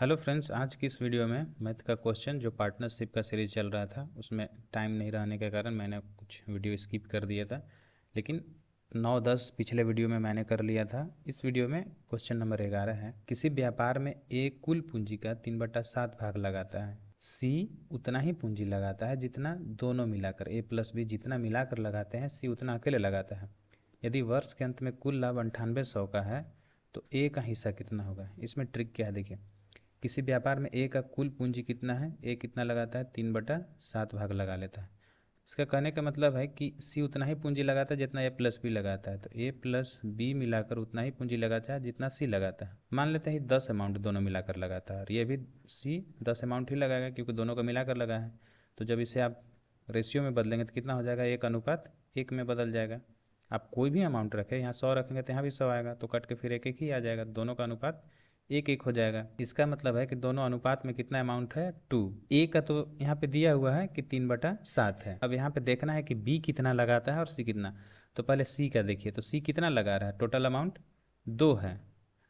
Hello friends, आज की इस वीडियो में मैथ का क्वेश्चन जो पार्टनरशिप का सीरीज़ चल रहा था उसमें टाइम नहीं रहने के कारण मैंने कुछ वीडियो स्किप कर दिया था, लेकिन 9-10 पिछले वीडियो में मैंने कर लिया था। इस वीडियो में क्वेश्चन नंबर 11 है। किसी व्यापार में ए कुल पूंजी का 3/7 भाग लगाता है। सी उतना ही पूंजी लगाता है जितना दोनों मिलाकर ए प्लस बी जितना मिलाकर लगाते हैं सी उतना अकेले लगाता है। यदि वर्ष के अंत में कुल लाभ 9800 का है तो ए का हिस्सा कितना होगा। इसमें ट्रिक क्या है देखिए। किसी व्यापार में ए का कुल पूंजी कितना है, ए कितना लगाता है 3/7 भाग लगा लेता है। इसका कहने का मतलब है कि सी उतना ही पूंजी लगाता है जितना ए प्लस बी लगाता है, तो ए प्लस बी मिलाकर उतना ही पूंजी लगाता है जितना सी लगाता है। मान लेते हैं 10 अमाउंट दोनों मिलाकर लगाता है और ये भी सी 10 अमाउंट ही लगाएगा क्योंकि दोनों को मिलाकर लगा है। तो जब इसे आप रेशियो में बदलेंगे तो कितना हो जाएगा, 1:1 में बदल जाएगा। आप कोई भी अमाउंट रखें, यहाँ 100 रखेंगे तो यहाँ भी 100 आएगा, तो कट के फिर 1:1 ही आ जाएगा, दोनों का अनुपात 1:1 हो जाएगा। इसका मतलब है कि दोनों अनुपात में कितना अमाउंट है 2। ए का तो यहाँ पे दिया हुआ है कि 3/7 है। अब यहाँ पे देखना है कि बी कितना लगाता है और सी कितना। तो पहले सी का देखिए, तो सी कितना लगा रहा है, टोटल अमाउंट 2 है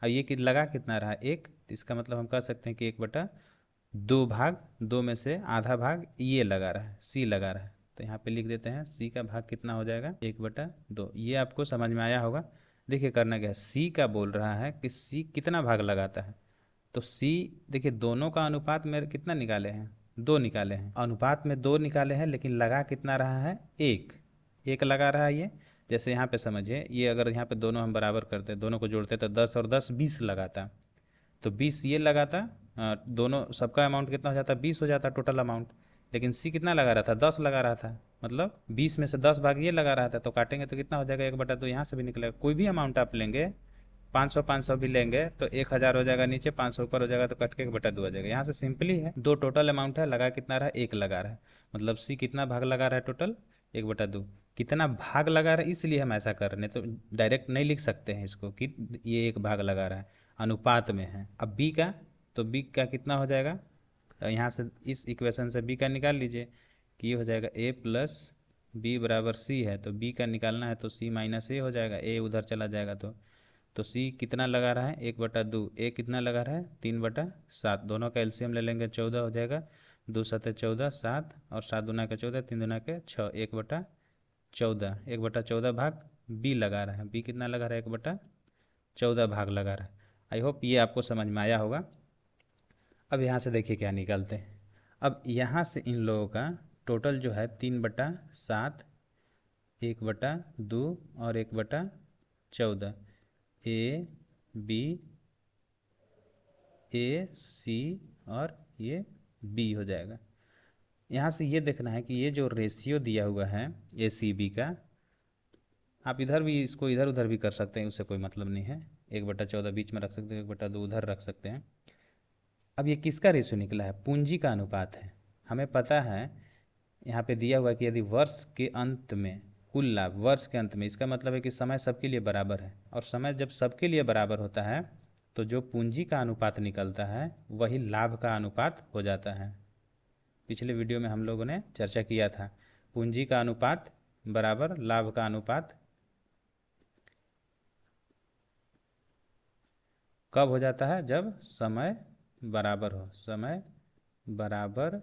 और ये कि लगा कितना रहा 1, तो इसका मतलब हम कह सकते हैं कि 1/2 भाग 2 में से आधा भाग ये लगा रहा है, सी लगा रहा है। तो यहाँ पे लिख देते हैं सी का भाग कितना हो जाएगा 1/2। ये आपको समझ में आया होगा। देखिए करना क्या है, सी का बोल रहा है कि सी कितना भाग लगाता है। तो सी देखिए दोनों का अनुपात में कितना निकाले हैं, 2 निकाले हैं। अनुपात में 2 निकाले हैं लेकिन लगा कितना रहा है 1 लगा रहा है ये। जैसे यहाँ पे समझिए, ये अगर यहाँ पे दोनों हम बराबर करते, दोनों को जोड़ते तो 10 और 10 20 लगाता। तो 20 ये लगाता, दोनों सबका अमाउंट कितना हो जाता, 20 हो जाता टोटल अमाउंट। लेकिन सी कितना लगा रहा था, 10 लगा रहा था, मतलब 20 में से 10 भाग ये लगा रहा था। तो काटेंगे तो कितना हो जाएगा 1/2, यहाँ से भी निकलेगा। कोई भी अमाउंट आप लेंगे, 500 भी लेंगे तो 1000 हो जाएगा नीचे, 500 ऊपर हो जाएगा, तो कट के 1/2 हो जाएगा। यहाँ से सिंपली है, दो टोटल अमाउंट है, लगा कितना रहा 1 लगा रहा है। मतलब सी कितना भाग लगा रहा है टोटल 1/2। कितना भाग लगा रहा है इसलिए हम ऐसा कर रहे हैं, तो डायरेक्ट नहीं लिख सकते हैं इसको कि ये 1 भाग लगा रहा है, अनुपात में है। अब बी का, तो बी का कितना हो जाएगा, तो यहाँ से इस इक्वेशन से बी का निकाल लीजिए कि ये हो जाएगा ए प्लस बी बराबर सी है। तो बी का निकालना है तो सी माइनस ए हो जाएगा, ए उधर चला जाएगा। तो सी कितना लगा रहा है 1/2, ए कितना लगा रहा है 3/7। दोनों का एलसीएम ले लेंगे 14 हो जाएगा, 2 7 14 7 और 7 दूना के 14 3 दूना के 6, 1/14। 1/14 भाग बी लगा रहा है, बी कितना लगा रहा है 1/14 भाग लगा रहा है। आई होप ये आपको समझ में आया होगा। अब यहाँ से देखिए क्या निकालते हैं। अब यहाँ से इन लोगों का टोटल जो है 3/7, 1/2 और 1/14, ए बी, ए सी और ये बी हो जाएगा। यहाँ से ये देखना है कि ये जो रेशियो दिया हुआ है ए सी बी का, आप इधर भी इसको इधर उधर भी कर सकते हैं, उससे कोई मतलब नहीं है। 1/14 बीच में रख सकते हैं, 1/2 उधर रख सकते हैं। अब ये किसका रेशियो निकला है, पूंजी का अनुपात है। हमें पता है यहाँ पे दिया हुआ है कि यदि वर्ष के अंत में कुल लाभ, वर्ष के अंत में इसका मतलब है कि समय सबके लिए बराबर है, और समय जब सबके लिए बराबर होता है तो जो पूंजी का अनुपात निकलता है वही लाभ का अनुपात हो जाता है। पिछले वीडियो में हम लोगों ने चर्चा किया था, पूंजी का अनुपात बराबर लाभ का अनुपात कब हो जाता है, जब समय बराबर हो, समय बराबर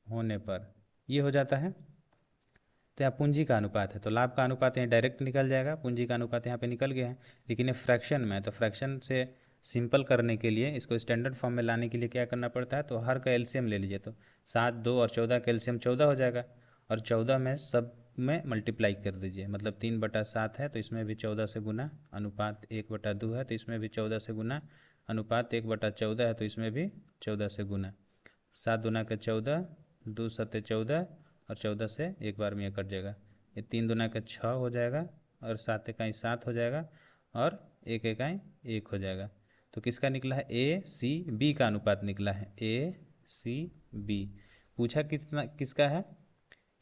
होने पर ये हो जाता है। तो यहाँ पूंजी का अनुपात है तो लाभ का अनुपात यहाँ डायरेक्ट निकल जाएगा, पूंजी का अनुपात यहाँ पे निकल गया है। लेकिन ये फ्रैक्शन में है तो फ्रैक्शन से सिंपल करने के लिए, इसको स्टैंडर्ड फॉर्म में लाने के लिए क्या करना पड़ता है, तो हर का एलसीएम ले लीजिए। तो 7 2 और 14 का एलसीएम 14 हो जाएगा, और 14 में सब में मल्टीप्लाई कर दीजिए। मतलब 3/7 है तो इसमें भी 14 से गुना, अनुपात 1/2 है तो इसमें भी 14 से गुना, अनुपात 1/14 है तो इसमें भी 14 से गुना। 7 दूना के 14, 2 7 14 और 14 से एक बार में ये कट जाएगा। ये 3 दूना के 6 हो जाएगा और 7 इकाई 7 हो जाएगा और 1 इकाई 1 हो जाएगा। तो किसका निकला है, ए सी बी का अनुपात निकला है, ए सी बी। पूछा कितना किसका है,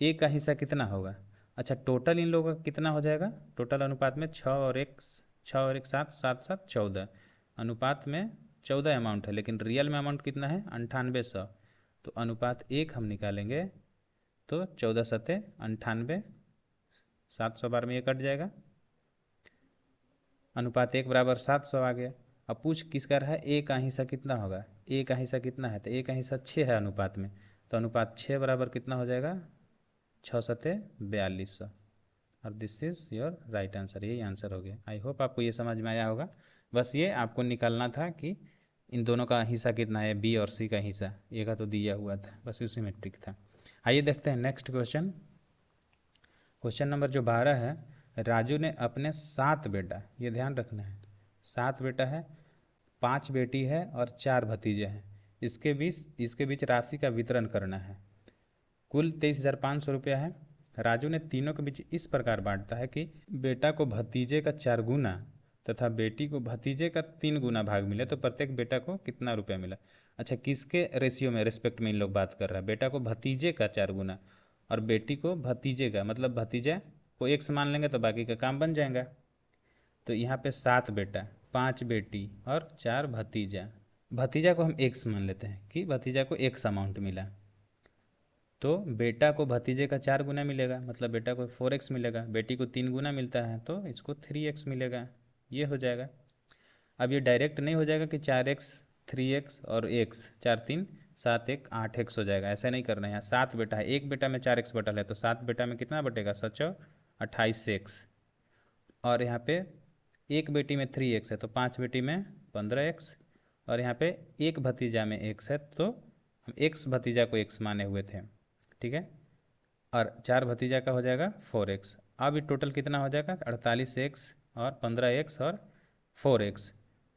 ए का हिस्सा कितना होगा। अच्छा टोटल इन लोगों का कितना हो जाएगा, टोटल अनुपात में 6 और 1 7 7 7 14, अनुपात में 14 अमाउंट है लेकिन रियल में अमाउंट कितना है 9800। तो अनुपात 1 हम निकालेंगे तो 14 सत्ते 98, 700 बार में ये कट जाएगा, अनुपात 1 बराबर 700 आ गया। अब पूछ किस कर रहा है, ए का हिस्सा कितना होगा, ए का हिस्सा कितना है, तो ए का हिस्सा 6 है अनुपात में, तो अनुपात 6 बराबर कितना हो जाएगा, 6 सत्ते 4200। और this is your right answer, यही आंसर हो गया। आई होप आपको ये समझ में आया होगा। बस ये आपको निकालना था कि इन दोनों का हिस्सा कितना है, बी और सी का हिस्सा, ए का तो दिया हुआ था, बस उसी में ट्रिक था। आइए देखते हैं नेक्स्ट क्वेश्चन। क्वेश्चन नंबर जो 12 है, राजू ने अपने 7 बेटा, ये ध्यान रखना है, 7 बेटा है, 5 बेटी है और 4 भतीजे हैं, इसके बीच राशि का वितरण करना है। कुल 23,500 रुपया है। राजू ने तीनों के बीच इस प्रकार बांटता है कि बेटा को भतीजे का 4 गुना तथा बेटी को भतीजे का 3 गुना भाग मिले, तो प्रत्येक बेटा को कितना रुपया मिला। अच्छा, किसके रेशियो में, रिस्पेक्ट में इन लोग बात कर रहा है, बेटा को भतीजे का 4 गुना और बेटी को भतीजे का, मतलब भतीजा को एक समान लेंगे तो बाकी का काम बन जाएगा। तो यहाँ पे 7 बेटा, 5 बेटी और 4 भतीजा, भतीजा को हम एक समान लेते हैं कि भतीजा को एक अमाउंट मिला, तो बेटा को भतीजे का 4 गुना मिलेगा, मतलब बेटा को 4x मिलेगा, बेटी को 3 गुना मिलता है तो इसको 3x मिलेगा, ये हो जाएगा। अब ये डायरेक्ट नहीं हो जाएगा कि 4x 3x और x, 4 3 7 1 8x हो जाएगा, ऐसा नहीं करना है। यहाँ 7 बेटा है, एक बेटा में 4x बटल है, तो 7 बेटा में कितना बटेगा, 7 28 x, और यहाँ पे एक बेटी में 3x है तो 5 बेटी में 15x, और यहाँ पे एक भतीजा में x है तो हम x भतीजा को x माने हुए थे, ठीक है, और 4 भतीजा का हो जाएगा 4x। अब ये टोटल कितना हो जाएगा, 48x और 15x और 4x,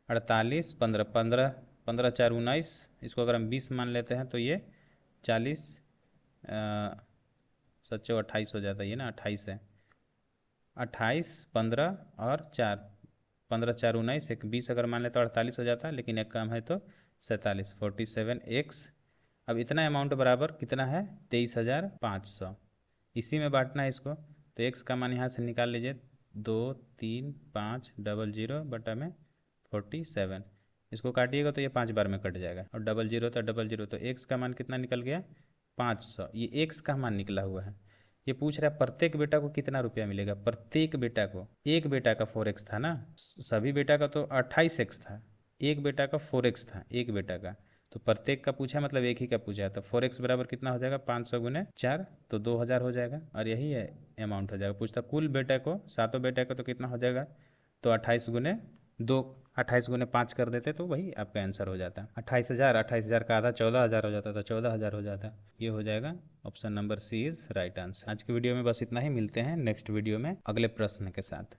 48 15 15 15 4 19, इसको अगर हम 20 मान लेते हैं तो ये 40 सच्चो 28 हो जाता है, ये ना 28 है, 28 15 और 4, 15 4 19, एक 20 अगर मान ले तो 48 हो जाता है, लेकिन एक कम है तो 47 47x। अब इतना अमाउंट बराबर कितना है, 23,500, इसी में बांटना है इसको, तो x का मान यहाँ से निकाल लीजिए, 2 3 5 00 बटा में 47, इसको काटिएगा तो ये 5 बार में कट जाएगा, और 00 तो 00, तो x का मान कितना निकल गया, 500, ये x का मान निकला हुआ है। ये पूछ रहा है प्रत्येक बेटा को कितना रुपया मिलेगा, प्रत्येक बेटा को, एक बेटा का 4x था ना, सभी बेटा का तो 28x था, एक बेटा का 4x था, एक बेटा का, तो प्रत्येक का पूछा मतलब एक ही का पूछा है, तो 4x बराबर कितना हो जाएगा, 500 गुने 4, तो 2000 हो जाएगा, और यही है अमाउंट हो जाएगा। पूछता कुल बेटा को, सातों बेटा को तो कितना हो जाएगा, तो 28 गुने 2, 28 गुने 5 कर देते तो वही आपका आंसर हो जाता। 28,000, 28,000 का आधा 14,000 हो जाता था, 14,000 हो जाता, ये हो जाएगा option number C is right answer. आज की वीडियो में बस इतना ही, मिलते हैं नेक्स्ट वीडियो में अगले प्रश्न के साथ।